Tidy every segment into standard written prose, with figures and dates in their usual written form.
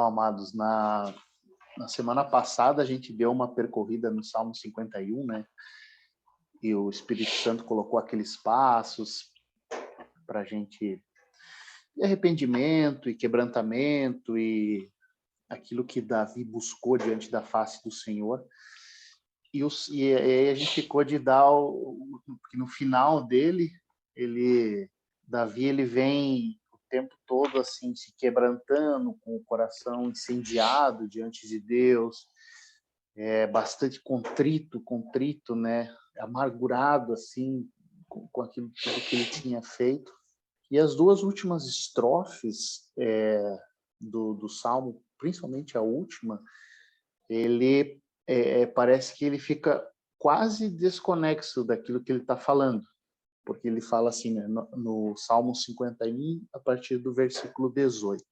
Então, amados, na semana passada a gente deu uma percorrida no Salmo 51, né? E o Espírito Santo colocou aqueles passos para a gente, de arrependimento e quebrantamento e aquilo que Davi buscou diante da face do Senhor. E aí a gente ficou de dar porque no final dele, Davi ele vem o tempo todo assim se quebrantando, com o coração incendiado diante de Deus, bastante contrito, né, amargurado assim com aquilo tudo que ele tinha feito. E as duas últimas estrofes do Salmo, principalmente a última, ele parece que ele fica quase desconexo daquilo que ele está falando, porque ele fala assim, né, no Salmo 51, a partir do versículo 18: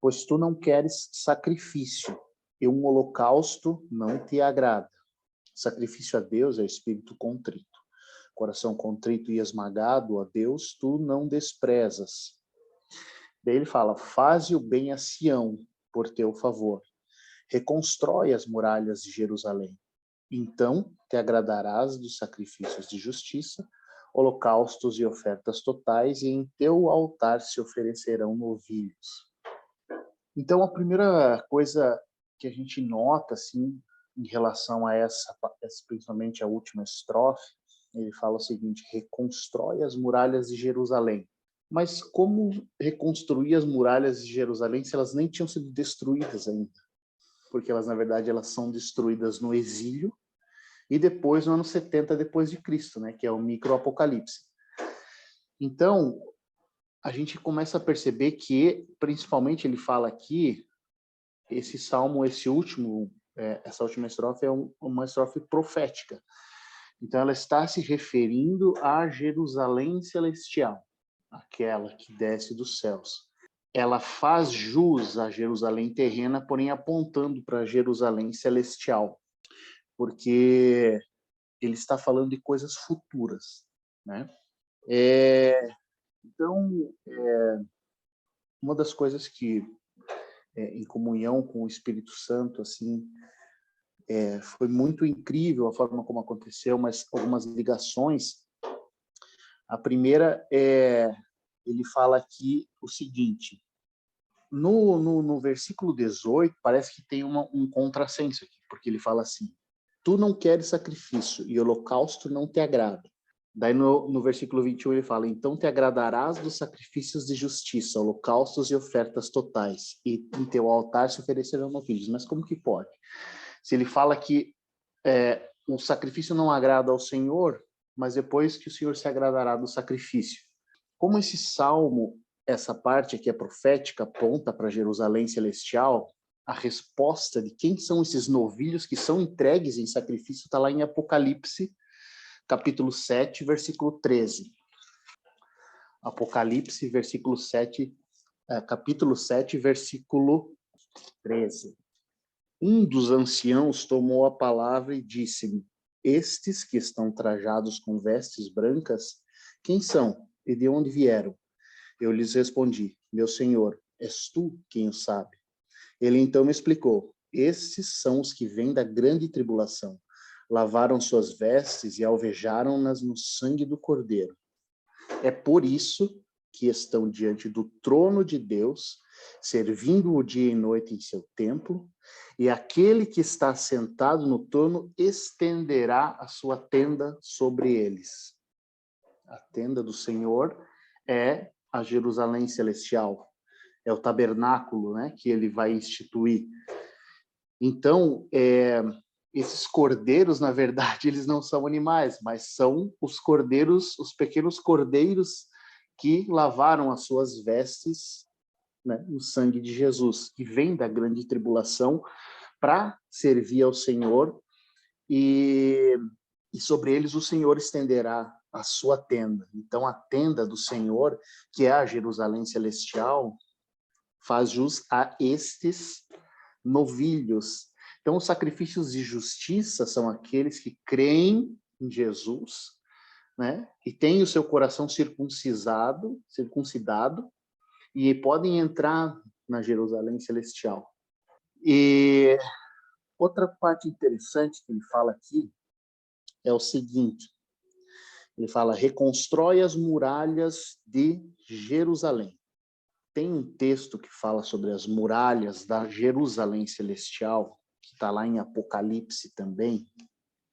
pois tu não queres sacrifício, e um holocausto não te agrada. Sacrifício a Deus é espírito contrito. Coração contrito e esmagado, a Deus tu não desprezas. Daí ele fala: faze o bem a Sião por teu favor. Reconstrói as muralhas de Jerusalém. Então te agradarás dos sacrifícios de justiça, holocaustos e ofertas totais, e em teu altar se oferecerão novilhos. Então a primeira coisa que a gente nota assim em relação a essa, principalmente a última estrofe, ele fala o seguinte: reconstrói as muralhas de Jerusalém. Mas como reconstruir as muralhas de Jerusalém se elas nem tinham sido destruídas ainda? Porque elas, na verdade, elas são destruídas no exílio e depois, no ano 70 depois de Cristo, né, que é o microapocalipse. Então, a gente começa a perceber que, principalmente, ele fala aqui, esse salmo, essa última estrofe é uma estrofe profética. Então, ela está se referindo a Jerusalém celestial, aquela que desce dos céus. Ela faz jus a Jerusalém terrena, porém apontando para Jerusalém celestial, porque ele está falando de coisas futuras, né? Então, uma das coisas que, em comunhão com o Espírito Santo, assim, foi muito incrível a forma como aconteceu, mas algumas ligações. A primeira ele fala aqui o seguinte: no versículo 18, parece que tem um contrassenso aqui, porque ele fala assim: tu não queres sacrifício e holocausto não te agrada. Daí no versículo 21 ele fala: então te agradarás dos sacrifícios de justiça, holocaustos e ofertas totais, e em teu altar se oferecerão novilhos. Mas como que pode? Se ele fala que o sacrifício não agrada ao Senhor, mas depois que o Senhor se agradará do sacrifício. Como esse salmo, essa parte aqui é profética, aponta para Jerusalém celestial, a resposta de quem são esses novilhos que são entregues em sacrifício está lá em Apocalipse, capítulo 7, versículo 13. Apocalipse, capítulo 7, versículo 13. Um dos anciãos tomou a palavra e disse-me: estes que estão trajados com vestes brancas, quem são e de onde vieram? Eu lhes respondi: meu senhor, és tu quem o sabe. Ele então me explicou: esses são os que vêm da grande tribulação. Lavaram suas vestes e alvejaram-nas no sangue do Cordeiro. É por isso que estão diante do trono de Deus, servindo-o dia e noite em seu templo, e aquele que está sentado no trono estenderá a sua tenda sobre eles. A tenda do Senhor é a Jerusalém celestial, é o tabernáculo, né, que ele vai instituir. Então, esses cordeiros, na verdade, eles não são animais, mas são os cordeiros, os pequenos cordeiros que lavaram as suas vestes, né, no sangue de Jesus, que vem da grande tribulação para servir ao Senhor, e sobre eles o Senhor estenderá a sua tenda. Então, a tenda do Senhor, que é a Jerusalém celestial, faz jus a estes novilhos. Então, os sacrifícios de justiça são aqueles que creem em Jesus, né, e têm o seu coração circuncidado, e podem entrar na Jerusalém celestial. E outra parte interessante que ele fala aqui é o seguinte, ele fala, reconstrói as muralhas de Jerusalém. Tem um texto que fala sobre as muralhas da Jerusalém Celestial, que está lá em Apocalipse também.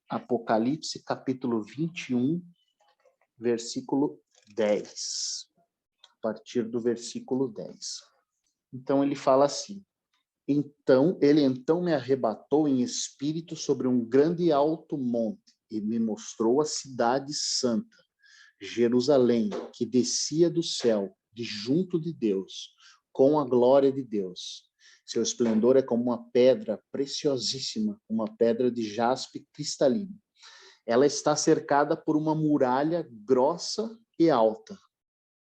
Apocalipse, capítulo 21, versículo 10. A partir do versículo 10. Então, ele fala assim, ele me arrebatou em espírito sobre um grande e alto monte e me mostrou a cidade santa, Jerusalém, que descia do céu, de junto de Deus, com a glória de Deus. Seu esplendor é como uma pedra preciosíssima, uma pedra de jaspe cristalino. Ela está cercada por uma muralha grossa e alta,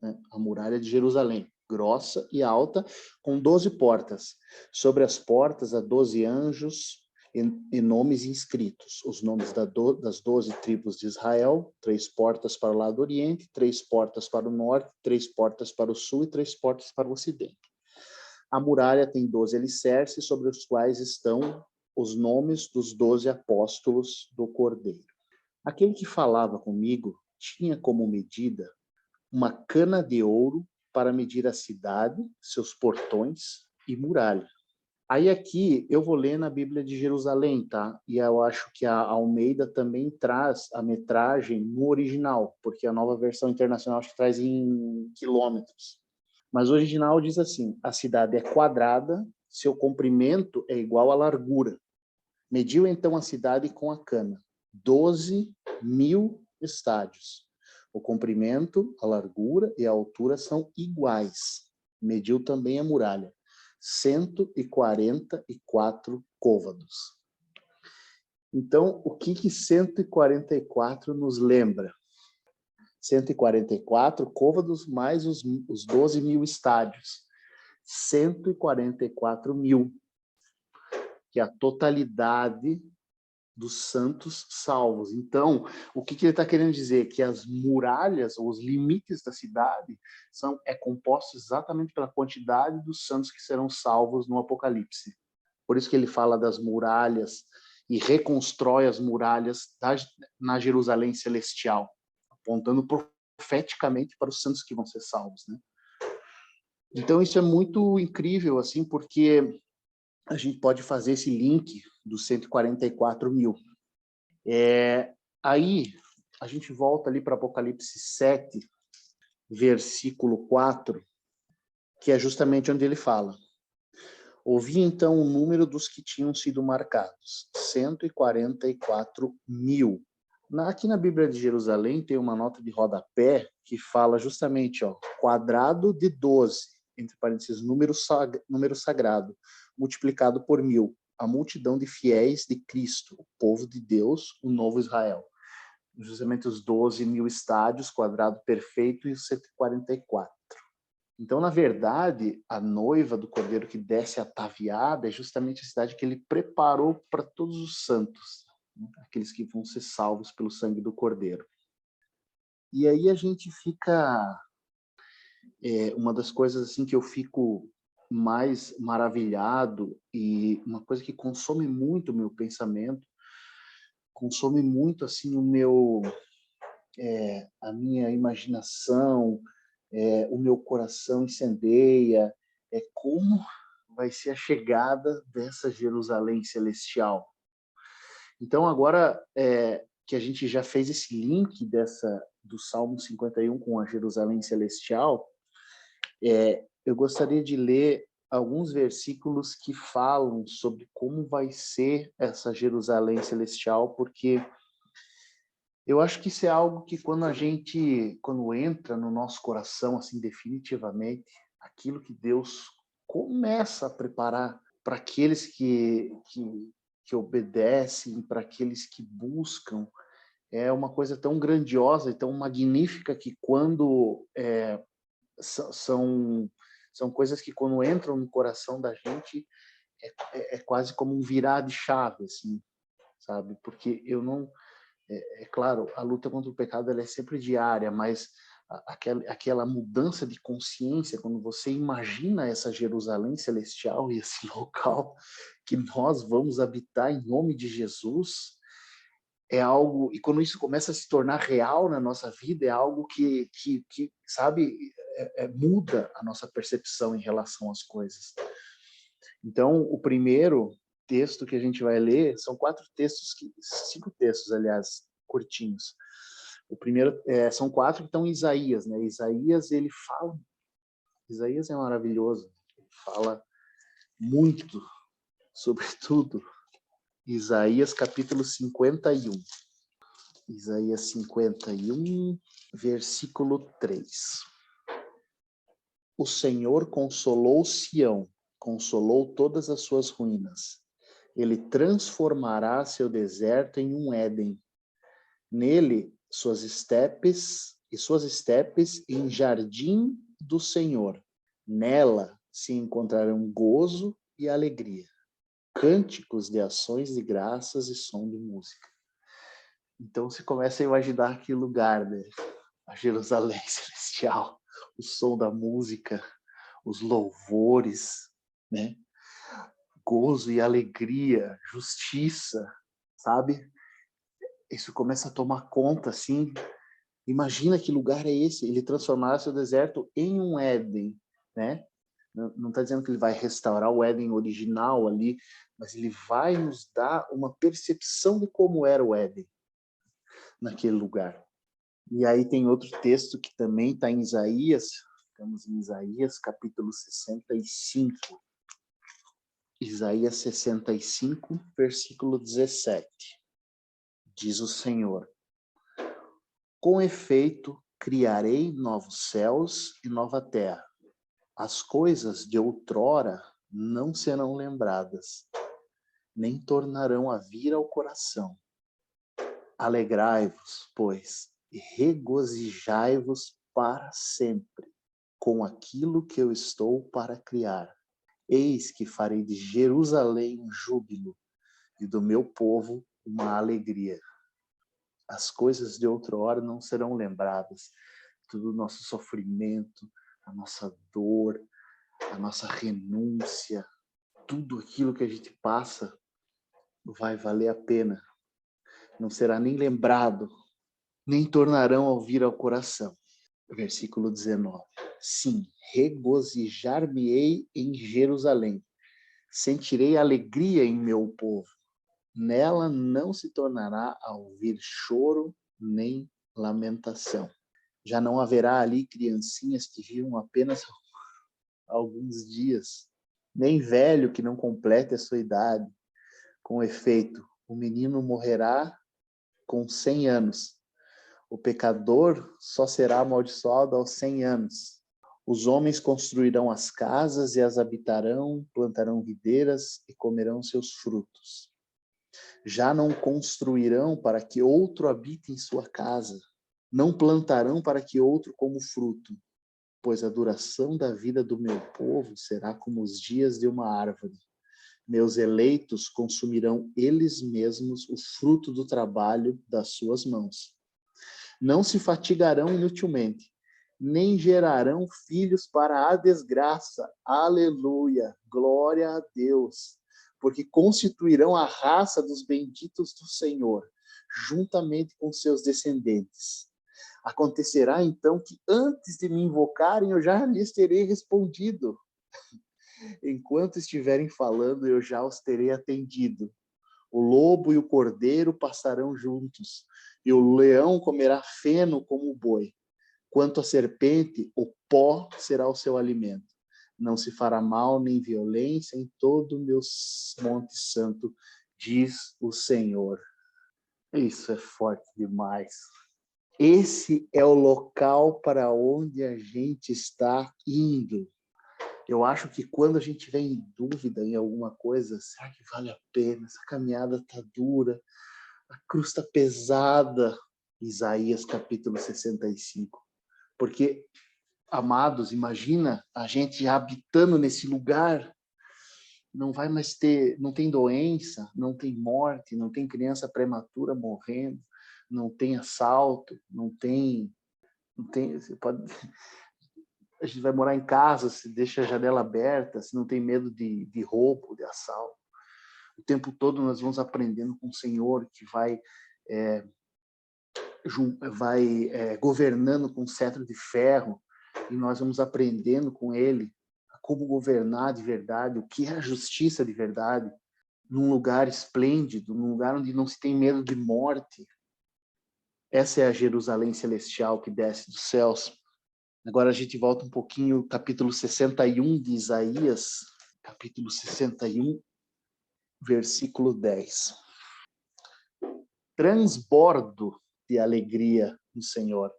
né? A muralha de Jerusalém, grossa e alta, com 12 portas. Sobre as portas há 12 anjos e nomes inscritos, os nomes das 12 tribos de Israel, 3 portas para o lado oriente, 3 portas para o norte, 3 portas para o sul e 3 portas para o ocidente. A muralha tem 12 alicerces, sobre os quais estão os nomes dos 12 apóstolos do Cordeiro. Aquele que falava comigo tinha como medida uma cana de ouro para medir a cidade, seus portões e muralha. Aí aqui eu vou ler na Bíblia de Jerusalém, tá? E eu acho que a Almeida também traz a metragem no original, porque a nova versão internacional acho que traz em quilômetros. Mas o original diz assim, a cidade é quadrada, seu comprimento é igual à largura. Mediu então a cidade com a cana, 12.000 estádios. O comprimento, a largura e a altura são iguais. Mediu também a muralha, 144 côvados. Então, o que 144 nos lembra? 144 côvados mais os 12.000 estádios. 144.000, que é a totalidade dos santos salvos. Então, o que ele está querendo dizer? Que as muralhas, ou os limites da cidade, é composto exatamente pela quantidade dos santos que serão salvos no Apocalipse. Por isso que ele fala das muralhas e reconstrói as muralhas na Jerusalém Celestial, apontando profeticamente para os santos que vão ser salvos, né? Então, isso é muito incrível, assim, porque a gente pode fazer esse link dos 144.000. Aí, a gente volta ali para Apocalipse 7, versículo 4, que é justamente onde ele fala. Ouvi, então, o número dos que tinham sido marcados, 144.000. Aqui na Bíblia de Jerusalém tem uma nota de rodapé que fala justamente, quadrado de 12, entre parênteses, número sagrado, multiplicado por 1.000, a multidão de fiéis de Cristo, o povo de Deus, o novo Israel. Justamente os 12.000 estádios, quadrado perfeito, e os 144. Então, na verdade, a noiva do Cordeiro que desce ataviada é justamente a cidade que ele preparou para todos os santos, né? Aqueles que vão ser salvos pelo sangue do Cordeiro. E aí a gente fica... uma das coisas assim que eu fico mais maravilhado e uma coisa que consome muito o meu pensamento, consome muito assim a minha imaginação, o meu coração incendeia, como vai ser a chegada dessa Jerusalém celestial. Então, agora que a gente já fez esse link do Salmo 51 com a Jerusalém celestial, eu gostaria de ler alguns versículos que falam sobre como vai ser essa Jerusalém celestial, porque eu acho que isso é algo que quando entra no nosso coração, assim, definitivamente, aquilo que Deus começa a preparar para aqueles que obedecem, para aqueles que buscam, é uma coisa tão grandiosa e tão magnífica que quando são coisas que quando entram no coração da gente, é quase como um virar de chave, assim, sabe? Porque eu não... É claro, a luta contra o pecado ela é sempre diária, mas aquela mudança de consciência, quando você imagina essa Jerusalém celestial e esse local que nós vamos habitar em nome de Jesus, é algo, e quando isso começa a se tornar real na nossa vida, é algo que sabe, muda a nossa percepção em relação às coisas. Então, o primeiro texto que a gente vai ler, são 5 textos, aliás, curtinhos. O primeiro, são 4 que estão em Isaías, né? Isaías, ele fala, Isaías é maravilhoso, ele fala muito sobre tudo. Isaías capítulo 51. Isaías 51, versículo 3. O Senhor consolou Sião, consolou todas as suas ruínas. Ele transformará seu deserto em um Éden. Nele, suas estepes em jardim do Senhor. Nela se encontrarão gozo e alegria, cânticos de ações de graças e som de música. Então você começa a imaginar que lugar, né? A Jerusalém celestial, o som da música, os louvores, né? Gozo e alegria, justiça, sabe? Isso começa a tomar conta, assim. Imagina que lugar é esse? Ele transformará seu deserto em um Éden, né? Não está dizendo que ele vai restaurar o Éden original ali, mas ele vai nos dar uma percepção de como era o Éden naquele lugar. E aí tem outro texto que também está em Isaías, estamos em Isaías capítulo 65. Isaías 65, versículo 17. Diz o Senhor: com efeito, criarei novos céus e nova terra. As coisas de outrora não serão lembradas, nem tornarão a vir ao coração. Alegrai-vos, pois, e regozijai-vos para sempre, com aquilo que eu estou para criar. Eis que farei de Jerusalém um júbilo, e do meu povo uma alegria. As coisas de outrora não serão lembradas. Todo o nosso sofrimento, a nossa dor, a nossa renúncia, tudo aquilo que a gente passa vai valer a pena. Não será nem lembrado, nem tornarão a vir ao coração. Versículo 19. Sim, regozijar-me-ei em Jerusalém. Sentirei alegria em meu povo. Nela não se tornará a ouvir choro nem lamentação. Já não haverá ali criancinhas que vivam apenas alguns dias, nem velho que não complete a sua idade. Com efeito, o menino morrerá com 100 anos. O pecador só será amaldiçoado aos 100 anos. Os homens construirão as casas e as habitarão, plantarão videiras e comerão seus frutos. Já não construirão para que outro habite em sua casa, não plantarão para que outro coma o fruto, pois a duração da vida do meu povo será como os dias de uma árvore. Meus eleitos consumirão eles mesmos o fruto do trabalho das suas mãos. Não se fatigarão inutilmente, nem gerarão filhos para a desgraça. Aleluia, glória a Deus, porque constituirão a raça dos benditos do Senhor, juntamente com seus descendentes. Acontecerá então que antes de me invocarem, eu já lhes terei respondido. Enquanto estiverem falando, eu já os terei atendido. O lobo e o cordeiro passarão juntos, e o leão comerá feno como o boi. Quanto à serpente, o pó será o seu alimento. Não se fará mal nem violência em todo o meu monte santo, diz o Senhor. Isso é forte demais. Esse é o local para onde a gente está indo. Eu acho que quando a gente tiver em dúvida em alguma coisa, será que vale a pena? Essa caminhada está dura, a cruz está pesada. Isaías capítulo 65. Porque, amados, imagina a gente habitando nesse lugar, não vai mais ter, não tem doença, não tem morte, não tem criança prematura morrendo, não tem assalto, não tem Não tem, você pode, a gente vai morar em casa, se deixa a janela aberta, se não tem medo de roubo, de assalto. O tempo todo nós vamos aprendendo com o Senhor que vai governando com cetro de ferro, e nós vamos aprendendo com Ele a como governar de verdade, o que é a justiça de verdade, num lugar esplêndido, num lugar onde não se tem medo de morte. Essa é a Jerusalém celestial que desce dos céus. Agora a gente volta um pouquinho, capítulo 61 de Isaías, capítulo 61, versículo 10. Transbordo de alegria no Senhor.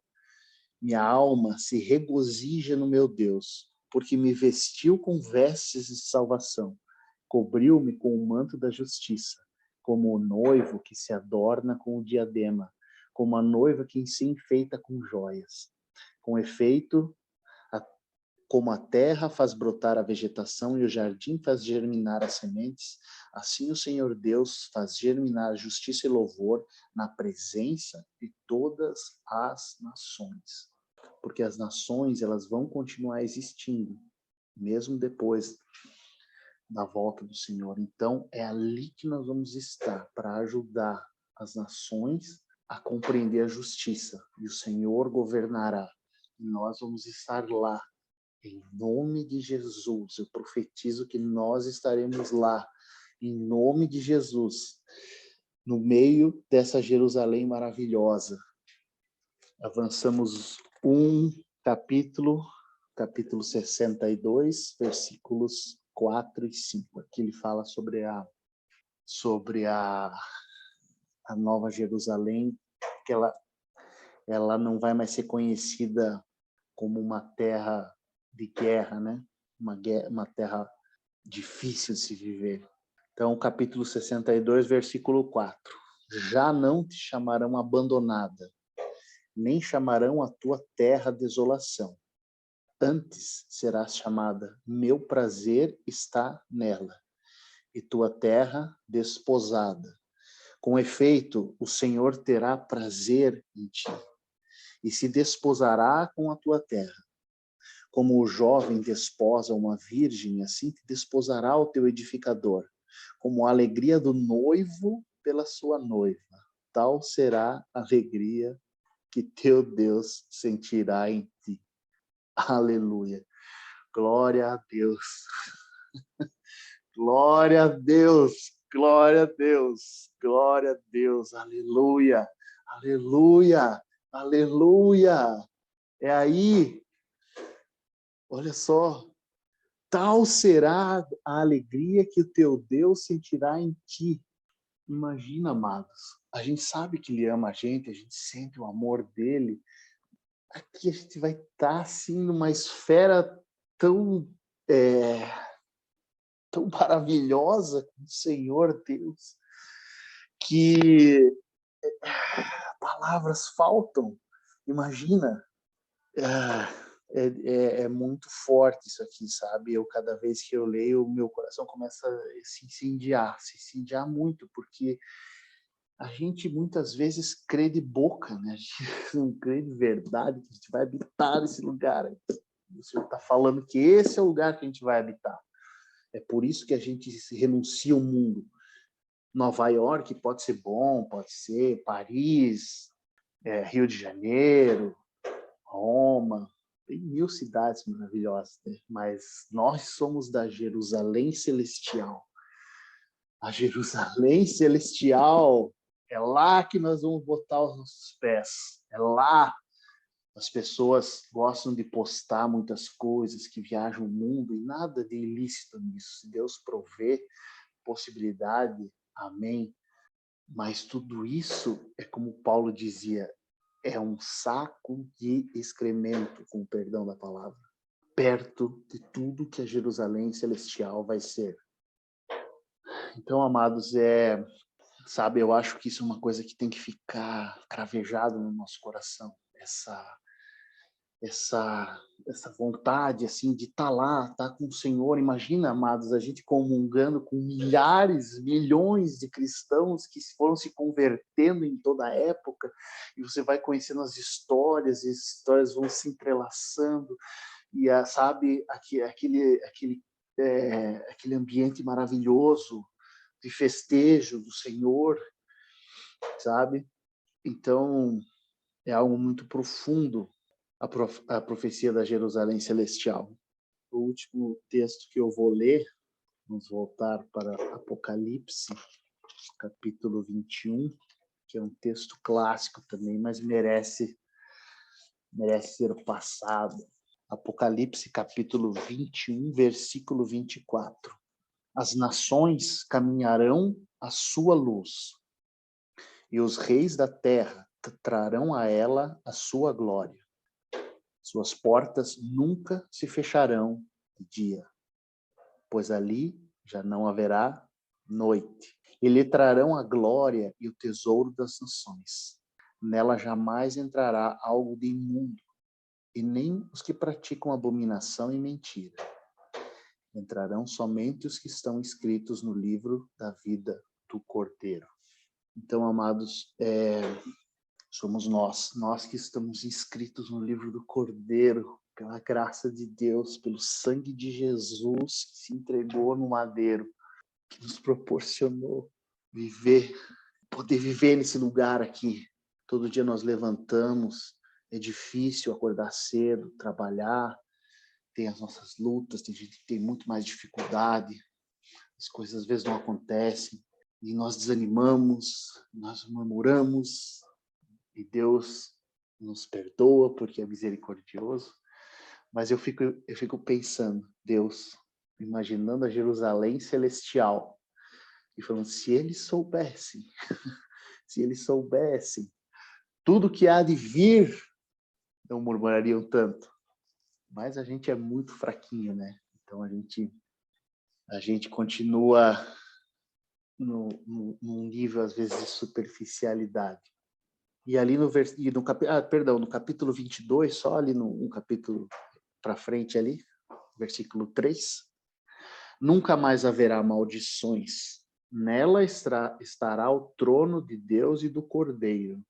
Minha alma se regozija no meu Deus, porque me vestiu com vestes de salvação, cobriu-me com o manto da justiça, como o noivo que se adorna com o diadema, como a noiva que se enfeita com joias. Com efeito, como a terra faz brotar a vegetação e o jardim faz germinar as sementes, assim o Senhor Deus faz germinar justiça e louvor na presença de todas as nações. Porque as nações, elas vão continuar existindo, mesmo depois da volta do Senhor. Então, é ali que nós vamos estar, para ajudar as nações a compreender a justiça. E o Senhor governará. E nós vamos estar lá. Em nome de Jesus, eu profetizo que nós estaremos lá, em nome de Jesus, no meio dessa Jerusalém maravilhosa. Avançamos capítulo 62, versículos 4 e 5. Aqui ele fala sobre a Nova Jerusalém, que ela não vai mais ser conhecida como uma terra de guerra, né? Uma terra difícil de se viver. Então, capítulo 62, versículo 4. Já não te chamarão abandonada, nem chamarão a tua terra desolação. Antes serás chamada, meu prazer está nela, e tua terra desposada. Com efeito, o Senhor terá prazer em ti, e se desposará com a tua terra. Como o jovem desposa uma virgem, assim te desposará o teu edificador, como a alegria do noivo pela sua noiva. Tal será a alegria que teu Deus sentirá em ti. Aleluia. Glória a Deus. Glória a Deus. Glória a Deus. Glória a Deus. Aleluia. Aleluia. Aleluia. É aí. Olha só. Tal será a alegria que o teu Deus sentirá em ti. Imagina, amados. A gente sabe que Ele ama a gente sente o amor dele. Aqui a gente vai estar assim numa esfera tão tão maravilhosa com o Senhor Deus, que palavras faltam. Imagina, é muito forte isso aqui, sabe? Cada vez que eu leio, o meu coração começa a se incendiar muito, porque a gente muitas vezes crê de boca, né? A gente não crê de verdade que a gente vai habitar nesse lugar. O Senhor está falando que esse é o lugar que a gente vai habitar. É por isso que a gente renuncia ao mundo. Nova York pode ser bom, pode ser Paris, Rio de Janeiro, Roma, tem 1000 cidades maravilhosas, né? Mas nós somos da Jerusalém Celestial. A Jerusalém Celestial, é lá que nós vamos botar os nossos pés. É lá. As pessoas gostam de postar muitas coisas, que viajam o mundo, e nada de ilícito nisso. Se Deus provê possibilidade, amém. Mas tudo isso é como Paulo dizia, é um saco de excremento, com o perdão da palavra, perto de tudo que a Jerusalém Celestial vai ser. Então, amados, sabe, eu acho que isso é uma coisa que tem que ficar cravejado no nosso coração, essa vontade assim de estar lá, estar com o Senhor. Imagina, amados, a gente comungando com milhares, milhões de cristãos que foram se convertendo em toda a época, e você vai conhecendo as histórias, e as histórias vão se entrelaçando, e sabe, aquele ambiente maravilhoso de festejo do Senhor, sabe? Então, é algo muito profundo a profecia da Jerusalém Celestial. O último texto que eu vou ler, vamos voltar para Apocalipse, capítulo 21, que é um texto clássico também, mas merece ser passado. Apocalipse, capítulo 21, versículo 24. As nações caminharão à sua luz, e os reis da terra trarão a ela a sua glória. Suas portas nunca se fecharão de dia, pois ali já não haverá noite. E lhe trarão a glória e o tesouro das nações. Nela jamais entrará algo de imundo, e nem os que praticam abominação e mentira. Entrarão somente os que estão escritos no livro da vida do Cordeiro. Então, amados, somos nós que estamos inscritos no livro do Cordeiro, pela graça de Deus, pelo sangue de Jesus que se entregou no madeiro, que nos proporcionou poder viver nesse lugar aqui. Todo dia nós levantamos, é difícil acordar cedo, trabalhar, tem as nossas lutas, tem gente que tem muito mais dificuldade, as coisas às vezes não acontecem, e nós desanimamos, nós murmuramos, e Deus nos perdoa porque é misericordioso, mas eu fico pensando, Deus, imaginando a Jerusalém celestial, e falando, se eles soubessem, tudo que há de vir, não murmurariam tanto. Mas a gente é muito fraquinho, né? Então a gente continua num nível, às vezes, de superficialidade. E ali no capítulo 22, só ali um capítulo para frente ali, versículo 3, nunca mais haverá maldições. Nela estará o trono de Deus e do Cordeiro.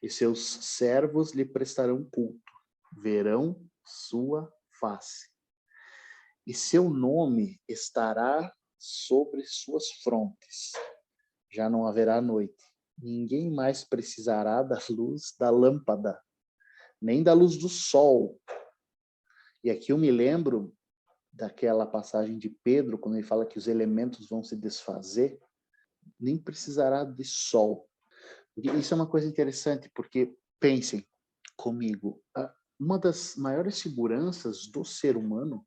E seus servos lhe prestarão culto, verão sua face. E seu nome estará sobre suas frontes. Já não haverá noite. Ninguém mais precisará da luz da lâmpada, nem da luz do sol. E aqui eu me lembro daquela passagem de Pedro, quando ele fala que os elementos vão se desfazer, nem precisará de sol. Isso é uma coisa interessante, porque, pensem comigo, uma das maiores seguranças do ser humano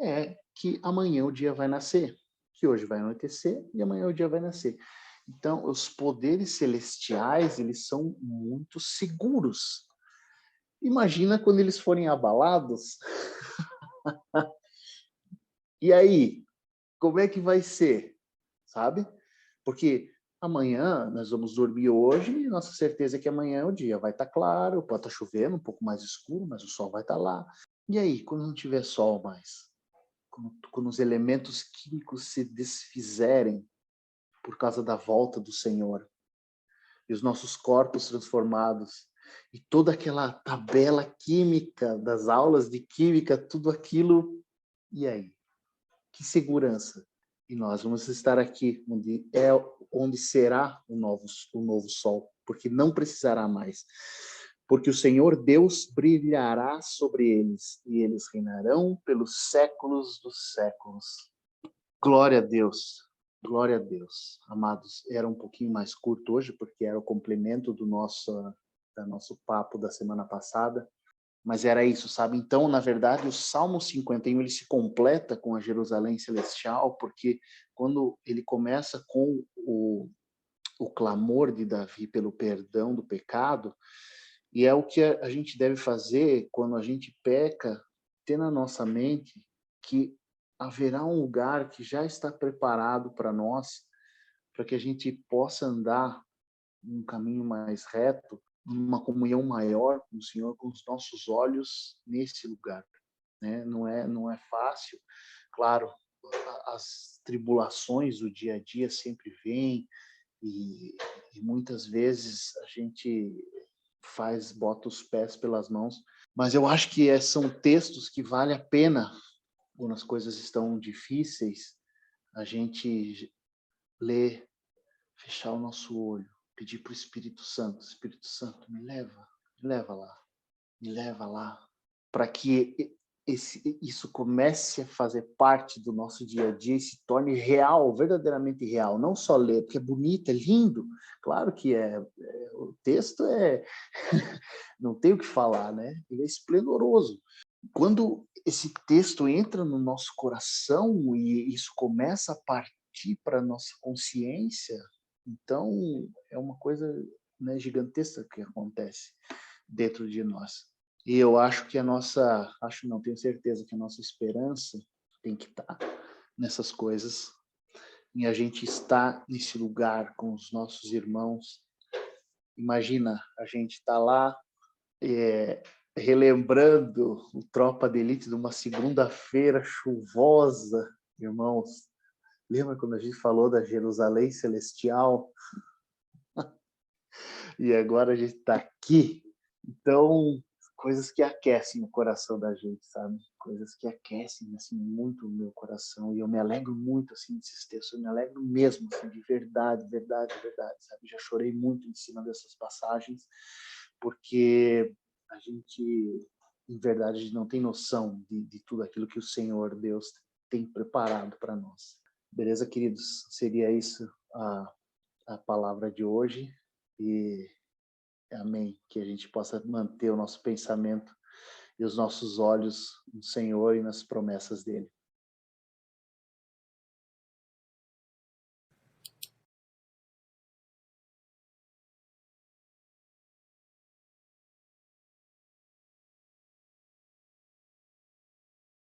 é que amanhã o dia vai nascer, que hoje vai anoitecer e amanhã o dia vai nascer. Então, os poderes celestiais, eles são muito seguros. Imagina quando eles forem abalados. E aí, como é que vai ser? Sabe? Porque amanhã nós vamos dormir hoje e nossa certeza é que amanhã o dia vai estar claro, pode estar chovendo, um pouco mais escuro, mas o sol vai estar lá. E aí, quando não tiver sol mais? Quando os elementos químicos se desfizerem por causa da volta do Senhor, e os nossos corpos transformados, e toda aquela tabela química das aulas de química, tudo aquilo, e aí? Que segurança? E nós vamos estar aqui, onde será o novo sol, porque não precisará mais. Porque o Senhor Deus brilhará sobre eles, e eles reinarão pelos séculos dos séculos. Glória a Deus. Glória a Deus. Amados, era um pouquinho mais curto hoje, porque era o complemento do nosso papo da semana passada. Mas era isso, sabe? Então, na verdade, o Salmo 51, ele se completa com a Jerusalém Celestial, porque quando ele começa com o clamor de Davi pelo perdão do pecado, e é o que a gente deve fazer quando a gente peca, ter na nossa mente que haverá um lugar que já está preparado para nós, para que a gente possa andar um caminho mais reto, numa comunhão maior com o Senhor, com os nossos olhos nesse lugar, né? Não é fácil, claro, as tribulações do dia a dia sempre vêm e muitas vezes a gente bota os pés pelas mãos, mas eu acho que são textos que vale a pena, quando as coisas estão difíceis, a gente ler, fechar o nosso olho, pedir para o Espírito Santo, me leva lá, para que isso comece a fazer parte do nosso dia a dia e se torne real, verdadeiramente real. Não só ler, porque é bonito, é lindo. Claro que o texto não tem o que falar, né? Ele é esplendoroso. Quando esse texto entra no nosso coração e isso começa a partir para a nossa consciência, então é uma coisa, né, gigantesca que acontece dentro de nós. E eu acho que tenho certeza que a nossa esperança tem que estar nessas coisas, em a gente estar nesse lugar com os nossos irmãos. Imagina, a gente está lá relembrando o Tropa de Elite de uma segunda-feira chuvosa, irmãos. Lembra quando a gente falou da Jerusalém Celestial? E agora a gente está aqui. Então, coisas que aquecem o coração da gente, sabe? Coisas que aquecem assim, muito o meu coração. E eu me alegro muito assim, desses textos. Eu me alegro mesmo, assim, de verdade, sabe? Já chorei muito em cima dessas passagens, porque a gente, em verdade, a gente não tem noção de tudo aquilo que o Senhor Deus tem preparado para nós. Beleza, queridos? Seria isso a palavra de hoje. E amém. Que a gente possa manter o nosso pensamento e os nossos olhos no Senhor e nas promessas dele.